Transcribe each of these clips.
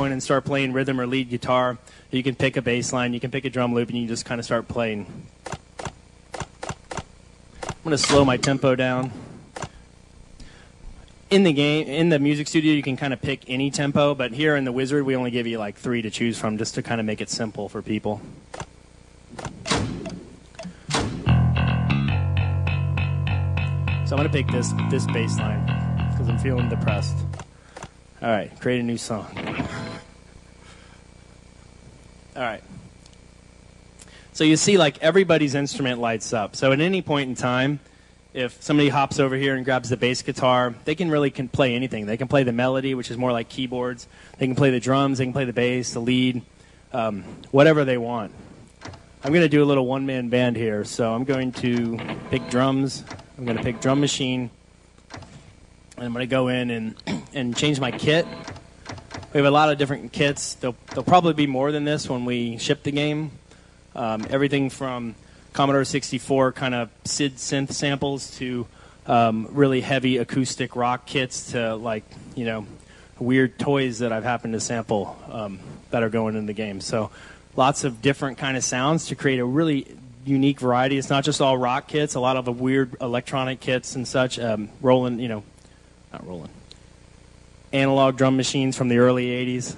go in and start playing rhythm or lead guitar. You can pick a bass line, you can pick a drum loop, and you can just kind of start playing. I'm going to slow my tempo down. In the music studio, you can kind of pick any tempo, but here in the Wizard, we only give you like 3 to choose from just to kind of make it simple for people. So I'm going to pick this bass line because I'm feeling depressed. All right, create a new song. All right. So you see like everybody's instrument lights up. So at any point in time, if somebody hops over here and grabs the bass guitar, they can play anything. They can play the melody, which is more like keyboards. They can play the drums. They can play the bass, the lead, whatever they want. I'm going to do a little one-man band here. So I'm going to pick drums. I'm going to pick drum machine. And I'm going to go in and change my kit. We have a lot of different kits. There'll probably be more than this when we ship the game. Everything from Commodore 64 kind of SID synth samples to really heavy acoustic rock kits to like, weird toys that I've happened to sample that are going in the game. So lots of different kind of sounds to create a really unique variety. It's not just all rock kits, a lot of the weird electronic kits and such. Analog drum machines from the early 80s.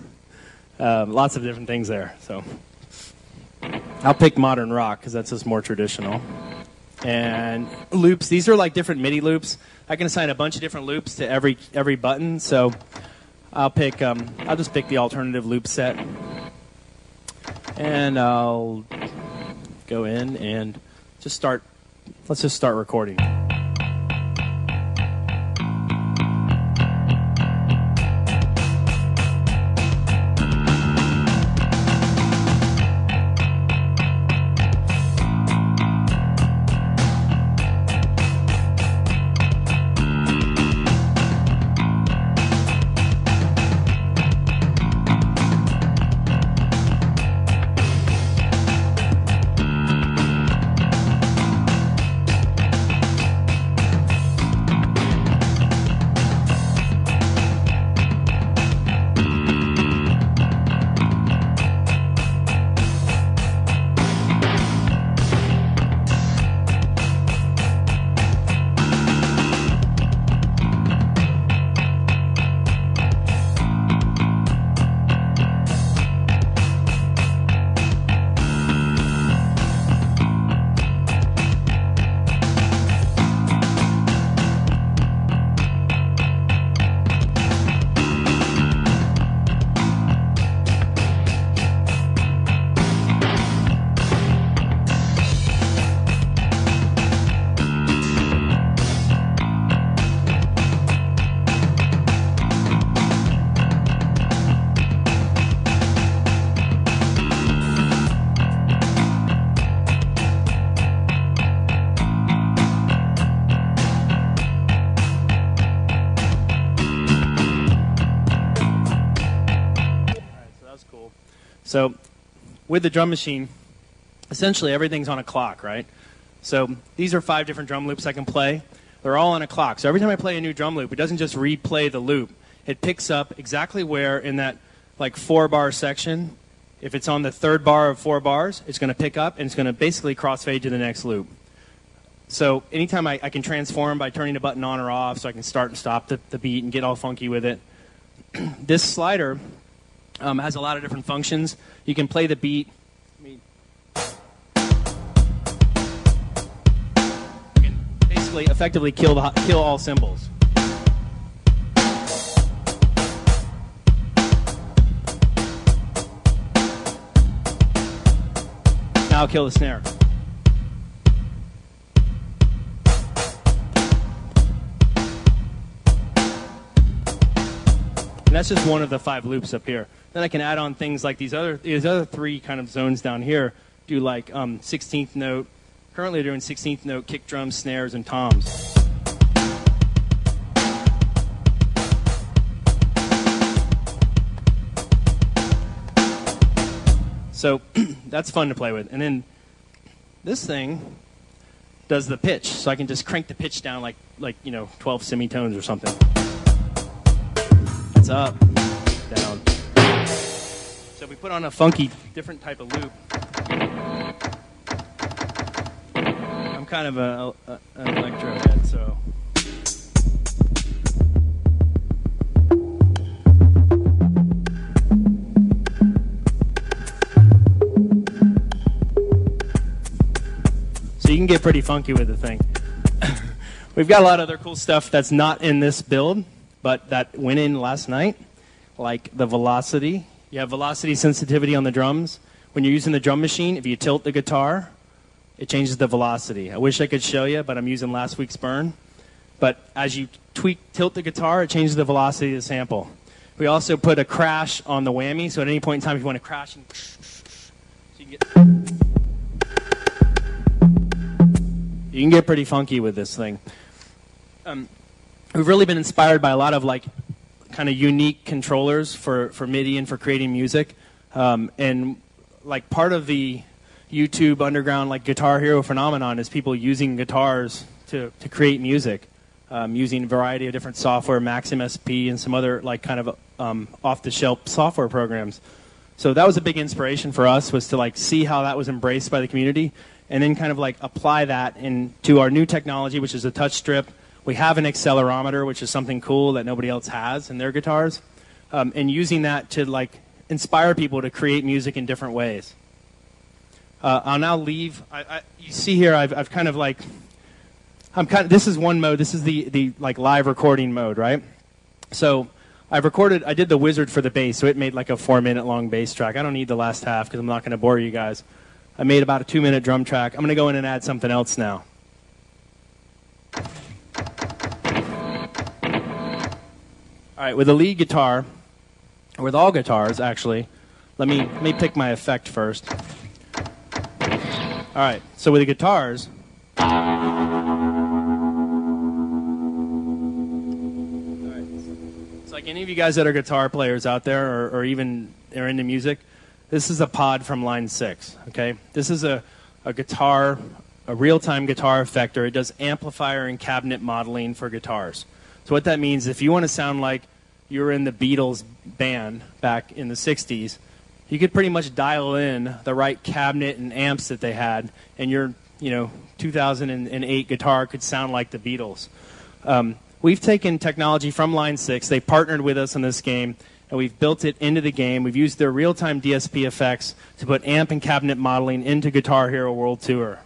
Lots of different things there. So I'll pick modern rock because that's just more traditional. And loops, these are like different MIDI loops. I can assign a bunch of different loops to every button. So I'll just pick the alternative loop set. And I'll go in and let's just start recording. So with the drum machine, essentially everything's on a clock, right? So these are 5 different drum loops I can play. They're all on a clock. So every time I play a new drum loop, it doesn't just replay the loop. It picks up exactly where in that like 4-bar section, if it's on the 3rd bar of 4 bars, it's going to pick up and it's going to basically crossfade to the next loop. So anytime I can transform by turning a button on or off so I can start and stop the beat and get all funky with it. This slider has a lot of different functions. You can play the beat. You can basically effectively kill all cymbals. Now I'll kill the snare. And that's just one of the 5 loops up here. Then I can add on things like these other 3 kind of zones down here. Do like 16th note. Currently doing 16th note kick drums, snares, and toms. So that's fun to play with. And then this thing does the pitch. So I can just crank the pitch down like 12 semitones or something. It's up, down. So if we put on a funky, different type of loop, I'm kind of an electro head, so. So you can get pretty funky with the thing. We've got a lot of other cool stuff that's not in this build, but that went in last night, like the velocity. You have velocity sensitivity on the drums. When you're using the drum machine, if you tilt the guitar, it changes the velocity. I wish I could show you, but I'm using last week's burn. But as you tilt the guitar, it changes the velocity of the sample. We also put a crash on the whammy, so at any point in time, if you want to crash, so you can get pretty funky with this thing. We've really been inspired by a lot of like kind of unique controllers for MIDI and for creating music. And like part of the YouTube underground like Guitar Hero phenomenon is people using guitars to create music, using a variety of different software, Maximus P and some other like kind of off-the-shelf software programs. So that was a big inspiration for us, was to like see how that was embraced by the community and then kind of like apply that into our new technology, which is a touch strip. We have an accelerometer, which is something cool that nobody else has in their guitars, and using that to like inspire people to create music in different ways. I'll now leave. You see here, I've kind of like, this is one mode. This is the like live recording mode, right? So I did the wizard for the bass, so it made like a 4-minute long bass track. I don't need the last half because I'm not going to bore you guys. I made about a 2-minute drum track. I'm going to go in and add something else now. All right, with the lead guitar, or with all guitars actually, let me pick my effect first. All right, so with the guitars, all right, it's like any of you guys that are guitar players out there, or even are into music, this is a pod from Line 6, okay? This is a guitar, a real-time guitar effector. It does amplifier and cabinet modeling for guitars. So what that means, if you want to sound like you were in the Beatles band back in the 60s, you could pretty much dial in the right cabinet and amps that they had, and your 2008 guitar could sound like the Beatles. We've taken technology from Line 6. They partnered with us in this game, and we've built it into the game. We've used their real-time DSP effects to put amp and cabinet modeling into Guitar Hero World Tour.